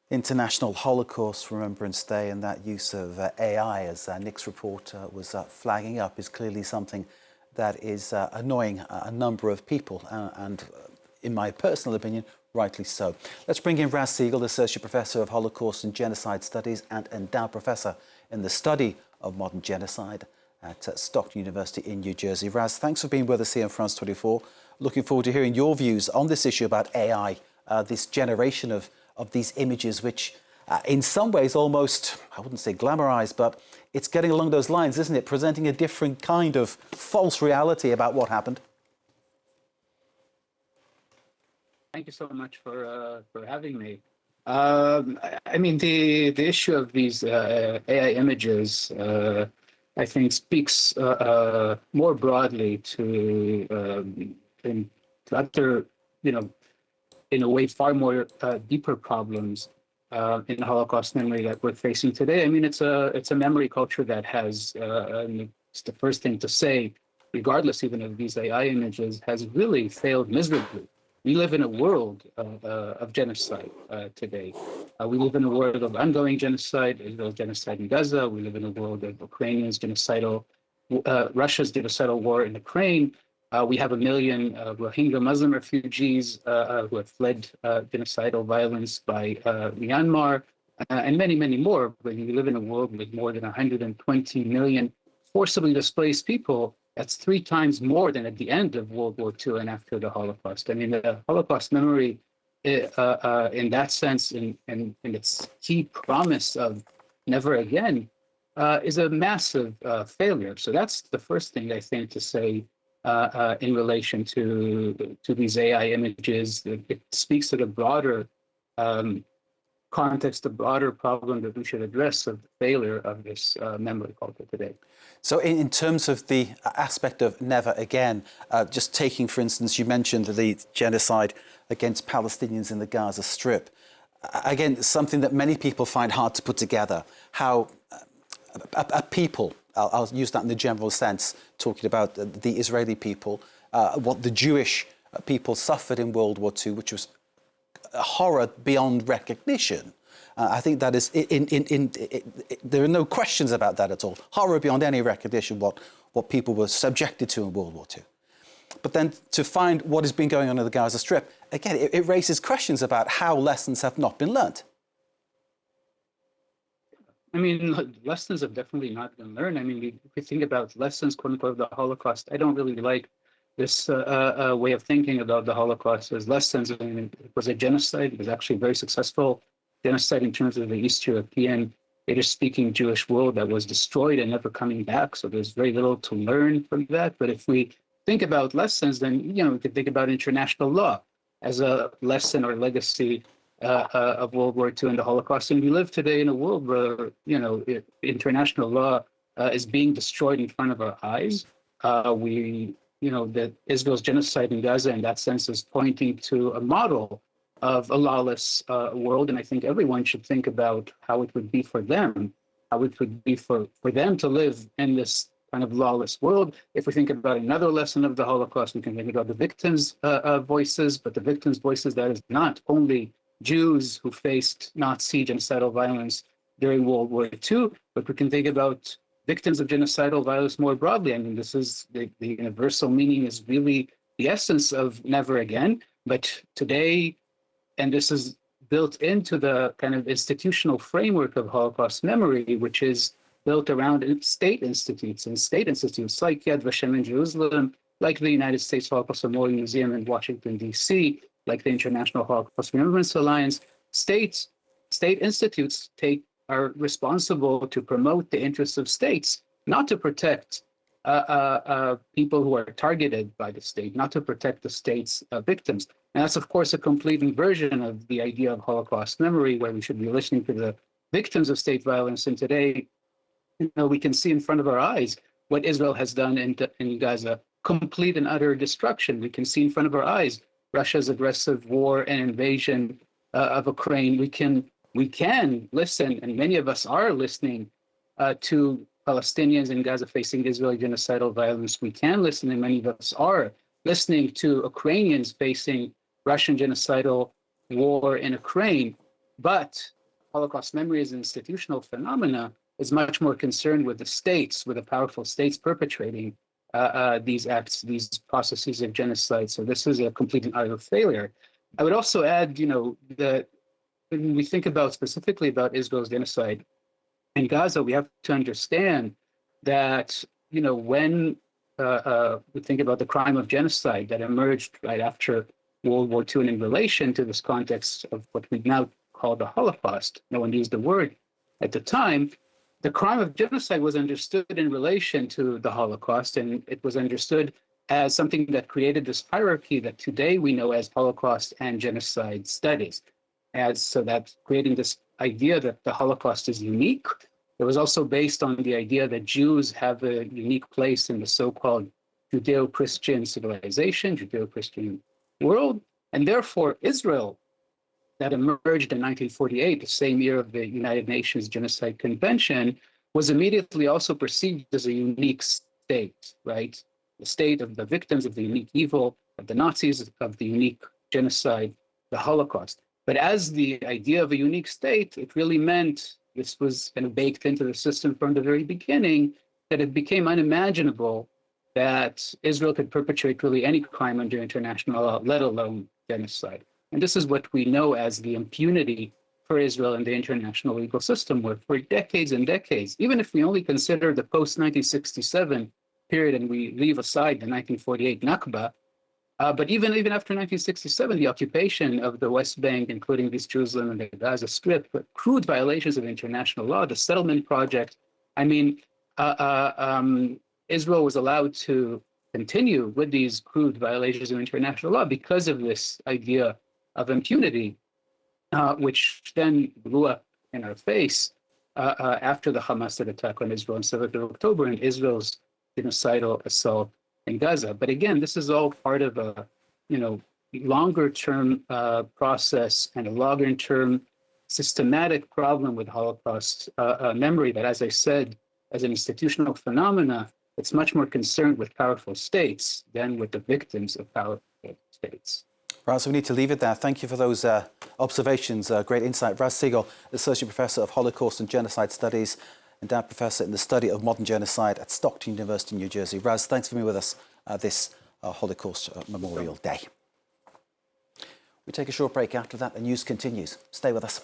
International Holocaust Remembrance Day, and that use of AI, as Nick's report was flagging up, is clearly something that is annoying a number of people, and in my personal opinion, rightly so. Let's bring in Raz Segal, Associate Professor of Holocaust and Genocide Studies and Endowed Professor in the Study of Modern Genocide at Stockton University in New Jersey. Raz, thanks for being with us here in France 24. Looking forward to hearing your views on this issue about AI, this generation of these images, which in some ways almost, I wouldn't say glamorized, but it's getting along those lines, isn't it? Presenting a different kind of false reality about what happened. Thank you so much for having me. I mean, the issue of these AI images, I think, speaks more broadly to other, in a way, far more deeper problems in the Holocaust memory that we're facing today. I mean, it's a memory culture that has, it's the first thing to say, regardless even of these AI images, has really failed miserably. We live in a world of genocide today. We live in a world of ongoing genocide, Israel's genocide in Gaza. We live in a world of Ukrainians genocidal, Russia's genocidal war in Ukraine. We have 1 million Rohingya Muslim refugees who have fled genocidal violence by Myanmar, and many, many more. When you live in a world with more than 120 million forcibly displaced people, that's 3 times more than at the end of World War II and after the Holocaust. I mean, the Holocaust memory, in that sense, in its key promise of never again, is a massive failure. So that's the first thing I think to say in relation to these AI images. It speaks to the broader context, the broader problem that we should address of the failure of this memory culture today. So in terms of the aspect of never again, just taking, for instance, you mentioned the genocide against Palestinians in the Gaza Strip. Again, something that many people find hard to put together, how a people, I'll use that in the general sense, talking about the Israeli people, what the Jewish people suffered in World War II, which was a horror beyond recognition. I think that is, there are no questions about that at all. Horror beyond any recognition, what people were subjected to in World War II. But then to find what has been going on in the Gaza Strip, again, it raises questions about how lessons have not been learned. I mean, lessons have definitely not been learned. I mean, if we think about lessons, quote unquote, of the Holocaust, I don't really like this way of thinking about the Holocaust as lessons. I mean, it was a genocide. It was actually a very successful genocide in terms of the East European Yiddish-speaking Jewish world that was destroyed and never coming back. So there's very little to learn from that. But if we think about lessons, then we could think about international law as a lesson or legacy of World War II and the Holocaust. And we live today in a world where international law is being destroyed in front of our eyes. That Israel's genocide in Gaza, in that sense, is pointing to a model of a lawless world. And I think everyone should think about how it would be for them, how it would be for them to live in this kind of lawless world. If we think about another lesson of the Holocaust, we can think about the victims' voices, but the victims' voices, that is not only Jews who faced Nazi genocidal violence during World War II, but we can think about victims of genocidal violence more broadly. I mean, this is the universal meaning is really the essence of never again. But today, and this is built into the kind of institutional framework of Holocaust memory, which is built around state institutes like Yad Vashem in Jerusalem, like the United States Holocaust Memorial Museum in Washington, D.C., like the International Holocaust Remembrance Alliance. State institutes are responsible to promote the interests of states, not to protect people who are targeted by the state, not to protect the state's victims. And that's, of course, a complete inversion of the idea of Holocaust memory, where we should be listening to the victims of state violence. And today, we can see in front of our eyes what Israel has done in Gaza, complete and utter destruction. We can see in front of our eyes Russia's aggressive war and invasion of Ukraine. We can listen, and many of us are listening to Palestinians in Gaza facing Israeli genocidal violence. We can listen, and many of us are listening to Ukrainians facing Russian genocidal war in Ukraine. But Holocaust memory as an institutional phenomena is much more concerned with the states, with the powerful states perpetrating these acts, these processes of genocide. So this is a complete and utter failure. I would also add, that when we think about specifically about Israel's genocide in Gaza, we have to understand that, when we think about the crime of genocide that emerged right after World War II and in relation to this context of what we now call the Holocaust, no one used the word at the time, the crime of genocide was understood in relation to the Holocaust, and it was understood as something that created this hierarchy that today we know as Holocaust and genocide studies. So that creating this idea that the Holocaust is unique. It was also based on the idea that Jews have a unique place in the so-called Judeo-Christian civilization, Judeo-Christian world, and therefore Israel, that emerged in 1948, the same year of the United Nations Genocide Convention, was immediately also perceived as a unique state, right? The state of the victims of the unique evil, of the Nazis, of the unique genocide, the Holocaust. But as the idea of a unique state, it really meant, this was kind of baked into the system from the very beginning, that it became unimaginable that Israel could perpetrate really any crime under international law, let alone genocide. And this is what we know as the impunity for Israel in the international legal system, where for decades and decades, even if we only consider the post-1967 period and we leave aside the 1948 Nakba, but even after 1967, the occupation of the West Bank, including East Jerusalem and the Gaza Strip, crude violations of international law, the settlement project. I mean, Israel was allowed to continue with these crude violations of international law because of this idea of impunity, which then blew up in our face after the Hamas attack on Israel on 7th of October and Israel's genocidal assault in Gaza. But again, this is all part of a, longer-term process and a longer-term systematic problem with Holocaust memory that, as I said, as an institutional phenomena, it's much more concerned with powerful states than with the victims of powerful states. Raz, we need to leave it there. Thank you for those observations. Great insight. Raz Segal, Associate Professor of Holocaust and Genocide Studies, endowed Professor in the Study of Modern Genocide at Stockton University, New Jersey. Raz, thanks for being with us this Holocaust Memorial Day. We take a short break. After that, the news continues. Stay with us.